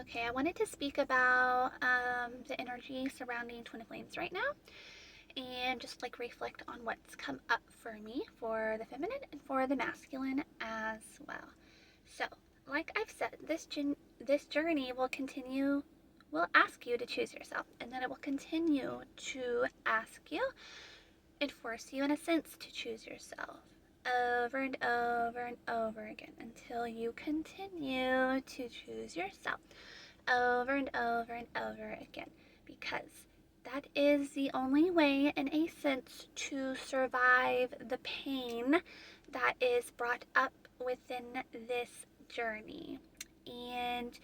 Okay, I wanted to speak about the energy surrounding twin flames right now and just like reflect on what's come up for me for the feminine and for the masculine as well. So, like I've said, this journey will continue will ask you to choose yourself, and then it will continue to ask you and force you in a sense to choose yourself over and over and over again until you continue to choose yourself over and over and over again, because that is the only way, in a sense, to survive the pain that is brought up within this journey. And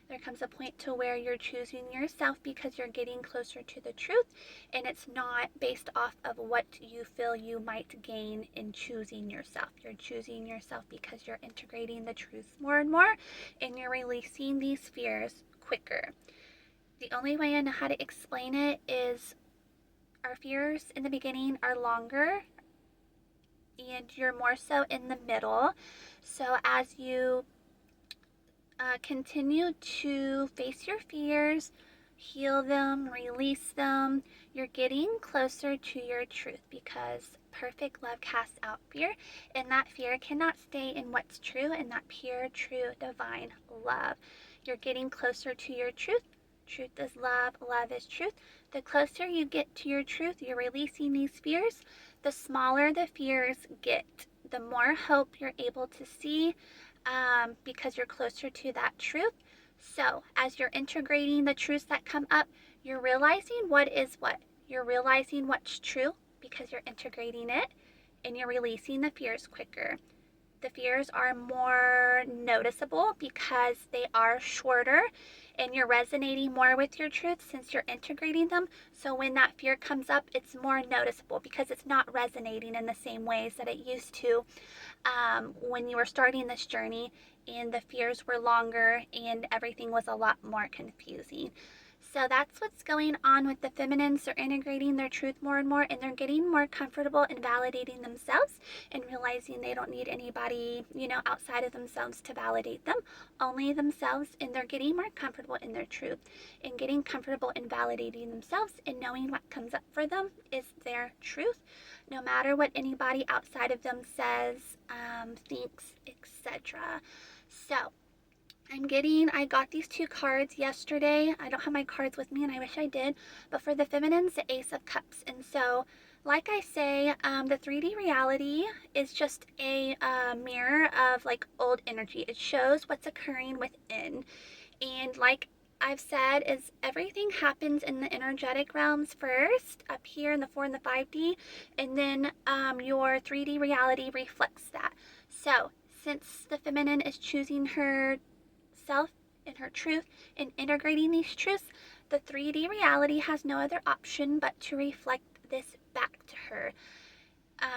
there comes a point to where you're choosing yourself because you're getting closer to the truth, and it's not based off of what you feel you might gain in choosing yourself. You're choosing yourself because you're integrating the truth more and more, and you're releasing these fears quicker. The only way I know how to explain it is our fears in the beginning are longer and you're more so in the middle. So as you continue to face your fears, heal them, release them. You're getting closer to your truth because perfect love casts out fear, and that fear cannot stay in what's true and that pure, true, divine love. You're getting closer to your truth. Truth is love, love is truth. The closer you get to your truth, you're releasing these fears, the smaller the fears get, the more hope you're able to see, because you're closer to that truth. So, as you're integrating the truths that come up, you're realizing what is what. You're realizing what's true because you're integrating it, and you're releasing the fears quicker. The fears are more noticeable because they are shorter, and you're resonating more with your truth since you're integrating them. So when that fear comes up, it's more noticeable because it's not resonating in the same ways that it used to, when you were starting this journey and the fears were longer and everything was a lot more confusing. So that's what's going on with the feminines. They're integrating their truth more and more, and they're getting more comfortable in validating themselves and realizing they don't need anybody, outside of themselves to validate them, only themselves. And they're getting more comfortable in their truth and getting comfortable in validating themselves and knowing what comes up for them is their truth, no matter what anybody outside of them says, thinks, etc. So, I got these two cards yesterday. I don't have my cards with me and I wish I did. But for the feminines, the Ace of Cups. And so, like I say, the 3D reality is just a mirror of like old energy. It shows what's occurring within. And like I've said, is everything happens in the energetic realms first, up here in the 4 and the 5D, and then your 3D reality reflects that. So, since the feminine is choosing her self and her truth and integrating these truths, the 3D reality has no other option but to reflect this back to her.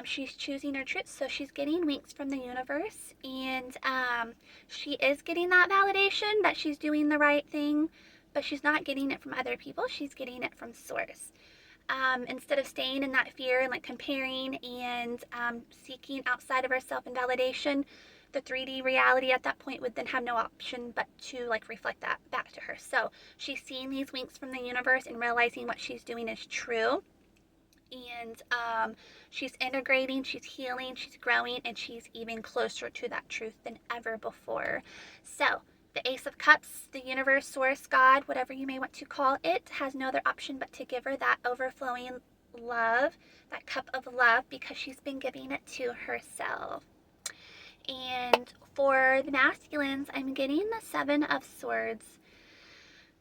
She's choosing her truth, so she's getting winks from the universe, and she is getting that validation that she's doing the right thing, but she's not getting it from other people. She's getting it from source. Instead of staying in that fear and like comparing and seeking outside of herself and validation, the 3D reality at that point would then have no option but to like reflect that back to her. So she's seeing these winks from the universe and realizing what she's doing is true. And she's integrating, she's healing, she's growing, and she's even closer to that truth than ever before. So, the Ace of Cups, the universe, source, God, whatever you may want to call it, has no other option but to give her that overflowing love, that cup of love, because she's been giving it to herself. And for the masculines, I'm getting the Seven of Swords.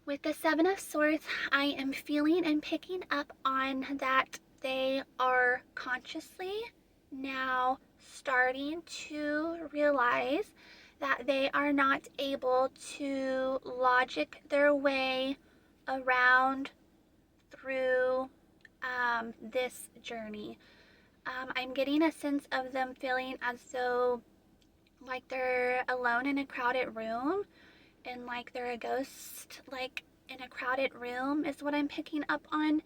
With the Seven of Swords, I am feeling and picking up on that they are consciously now starting to realize that they are not able to logic their way around through this journey. I'm getting a sense of them feeling as though like they're alone in a crowded room and like they're a ghost, like in a crowded room, is what I'm picking up on.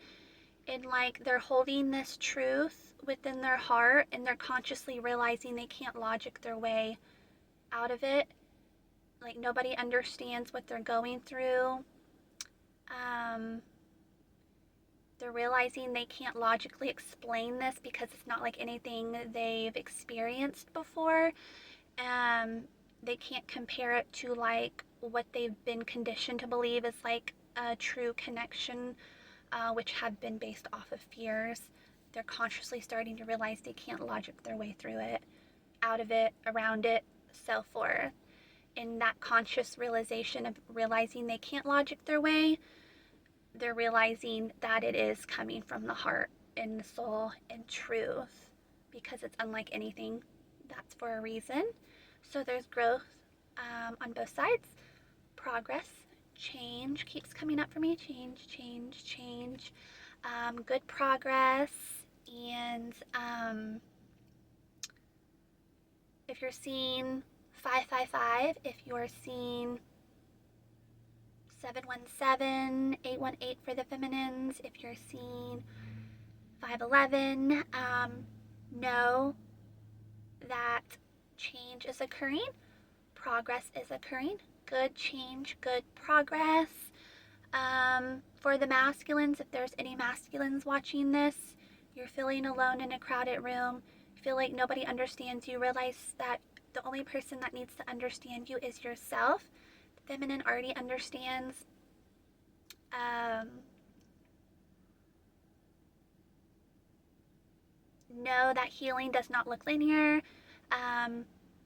And like they're holding this truth within their heart and they're consciously realizing they can't logic their way out of it. like nobody understands what they're going through. Um, they're realizing they can't logically explain this because it's not like anything they've experienced before. They can't compare it to like what they've been conditioned to believe is like a true connection, which have been based off of fears. They're consciously starting to realize they can't logic their way through it, out of it, around it, so forth. In that conscious realization of realizing they can't logic their way, they're realizing that it is coming from the heart and the soul and truth because it's unlike anything. That's for a reason. So there's growth on both sides. Progress, change keeps coming up for me. Change, change, change. Good progress. And if you're seeing 555, if you're seeing 717, 818 for the feminines, if you're seeing 511, know that change is occurring, progress is occurring, good change, good progress. For the masculines, if there's any masculines watching this, you're feeling alone in a crowded room, feel like nobody understands you, realize that the only person that needs to understand you is yourself. The feminine already understands. Know that healing does not look linear.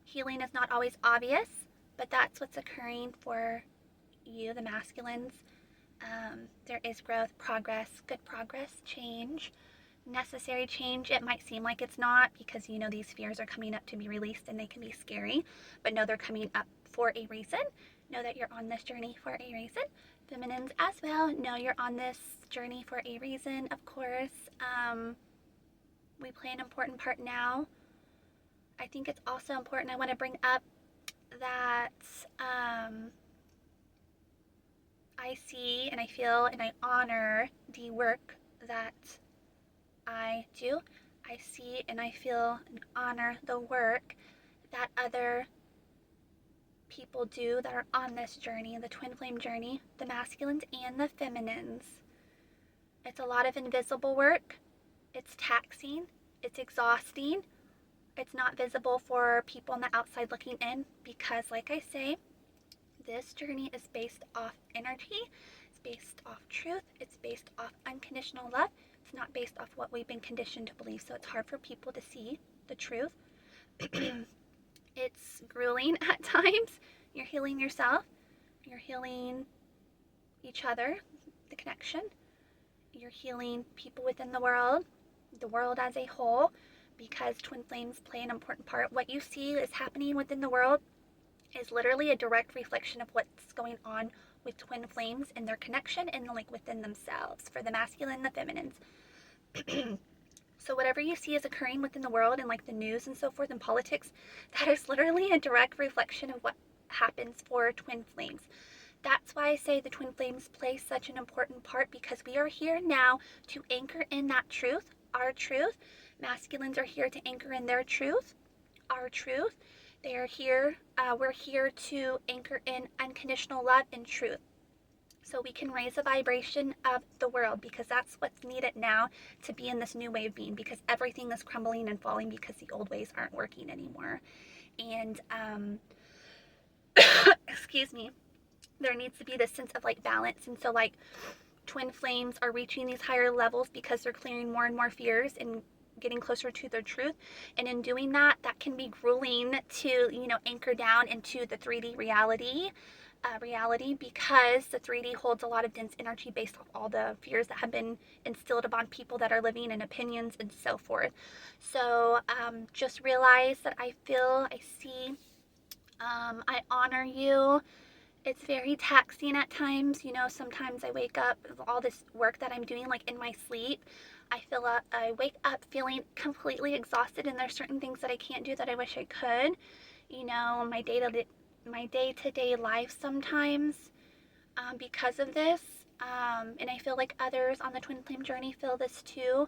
Healing is not always obvious, but that's what's occurring for you, the masculines. There is growth, progress, good progress, change, necessary change. It might seem like it's not because these fears are coming up to be released and they can be scary, but no, they're coming up for a reason. Know that you're on this journey for a reason. Feminines as well, know you're on this journey for a reason, of course. We play an important part now. I think it's also important, I want to bring up that I see and I feel and I honor the work that I do. I see and I feel and honor the work that other people do that are on this journey, the twin flame journey, the masculines and the feminines. It's a lot of invisible work. It's taxing. It's exhausting. It's not visible for people on the outside looking in because, like I say, this journey is based off energy. It's based off truth. It's based off unconditional love. It's not based off what we've been conditioned to believe, so it's hard for people to see the truth. It's grueling at times. You're healing yourself. You're healing each other, the connection. You're healing people within the world as a whole, because twin flames play an important part. What you see is happening within the world is literally a direct reflection of what's going on with twin flames and their connection and like within themselves for the masculine and the feminines. So whatever you see is occurring within the world and like the news and so forth and politics, that is literally a direct reflection of what happens for twin flames. That's why I say the twin flames play such an important part, because we are here now to anchor in that truth, our truth. Masculines are here to anchor in their truth, our truth. They are here, we're here to anchor in unconditional love and truth. So we can raise the vibration of the world, because that's what's needed now to be in this new way of being, because everything is crumbling and falling because the old ways aren't working anymore. And, excuse me, there needs to be this sense of like balance. And so like twin flames are reaching these higher levels because they're clearing more and more fears and getting closer to their truth. And in doing that, that can be grueling to, anchor down into the 3D reality, because the 3D holds a lot of dense energy based off all the fears that have been instilled upon people that are living, and opinions and so forth. So just realize that I feel, I see, I honor you. It's very taxing at times. Sometimes I wake up, all this work that I'm doing, like in my sleep, I wake up feeling completely exhausted, and there's certain things that I can't do that I wish I could. My day-to-day life sometimes, because of this. And I feel like others on the twin flame journey feel this too,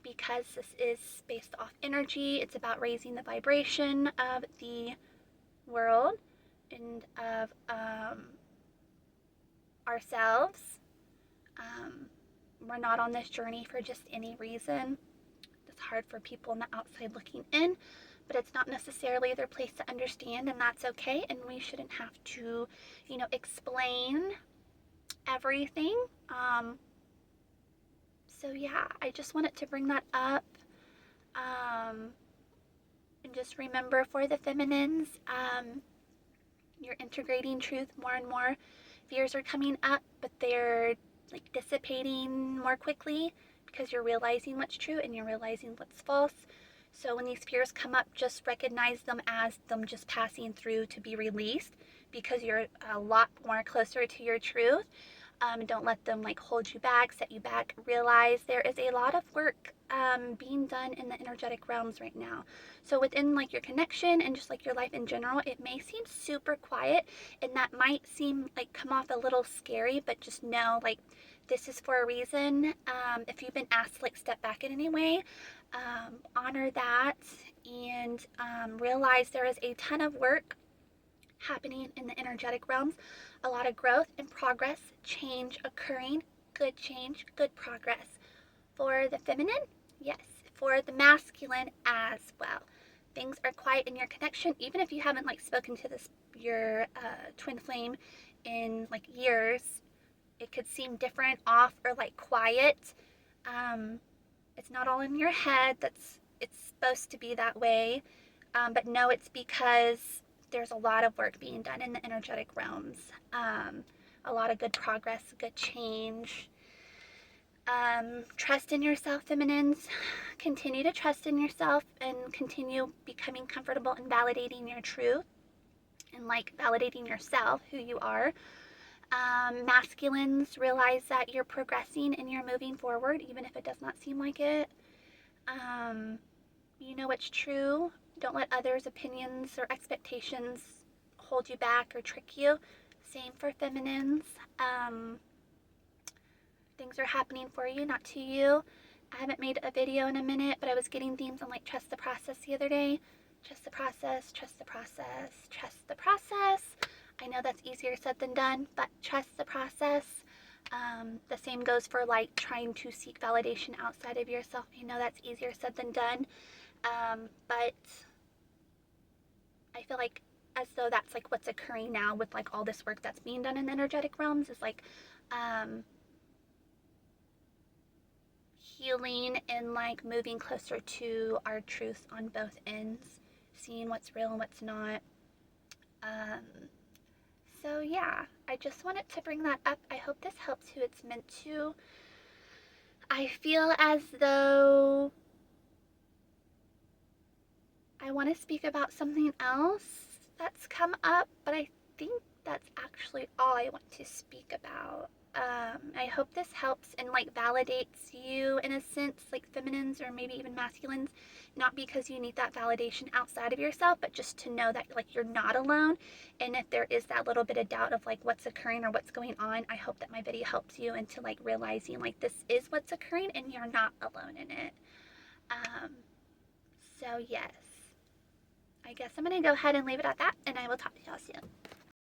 because this is based off energy. It's about raising the vibration of the world. and of ourselves. We're not on this journey for just any reason. It's hard for people on the outside looking in, but it's not necessarily their place to understand, and that's okay. And we shouldn't have to, explain everything. So yeah, I just wanted to bring that up. Um, and just remember for the feminines, you're integrating truth more and more. Fears are coming up, but they're like dissipating more quickly because you're realizing what's true and you're realizing what's false. So when these fears come up, just recognize them as them just passing through to be released because you're a lot more closer to your truth. Don't let them like hold you back, set you back. Realize there is a lot of work being done in the energetic realms right now. So within like your connection and just like your life in general, it may seem super quiet and that might seem like come off a little scary, but just know like this is for a reason. If you've been asked to like step back in any way, honor that and realize there is a ton of work happening in the energetic realms, a lot of growth and progress, change occurring, good progress. For the feminine, yes. For the masculine as well. Things are quiet in your connection, even if you haven't like spoken to this your twin flame in like years. It could seem different, off, or like quiet. Um, it's not all in your head. It's supposed to be that way, but no, it's because there's a lot of work being done in the energetic realms. A lot of good progress, good change. Trust in yourself, feminines. Continue to trust in yourself and continue becoming comfortable in validating your truth and like validating yourself, who you are. Masculines, realize that you're progressing and you're moving forward, even if it does not seem like it. You know it's true. Don't let others' opinions or expectations hold you back or trick you. Same for feminines. Things are happening for you, not to you. I haven't made a video in a minute, but I was getting themes on like trust the process the other day. Trust the process, trust the process, trust the process. I know that's easier said than done, but trust the process. The same goes for like trying to seek validation outside of yourself. I know that's easier said than done, but I feel like as though that's like what's occurring now with like all this work that's being done in the energetic realms is like healing and like moving closer to our truth on both ends, seeing what's real and what's not. So yeah, I just wanted to bring that up. I hope this helps who it's meant to. I feel as though I want to speak about something else that's come up, but I think that's actually all I want to speak about. I hope this helps and like validates you in a sense, like feminines or maybe even masculines, not because you need that validation outside of yourself, but just to know that like you're not alone. And if there is that little bit of doubt of like what's occurring or what's going on, I hope that my video helps you into like realizing like this is what's occurring and you're not alone in it. Um, so yes, I guess I'm gonna go ahead and leave it at that, and I will talk to y'all soon.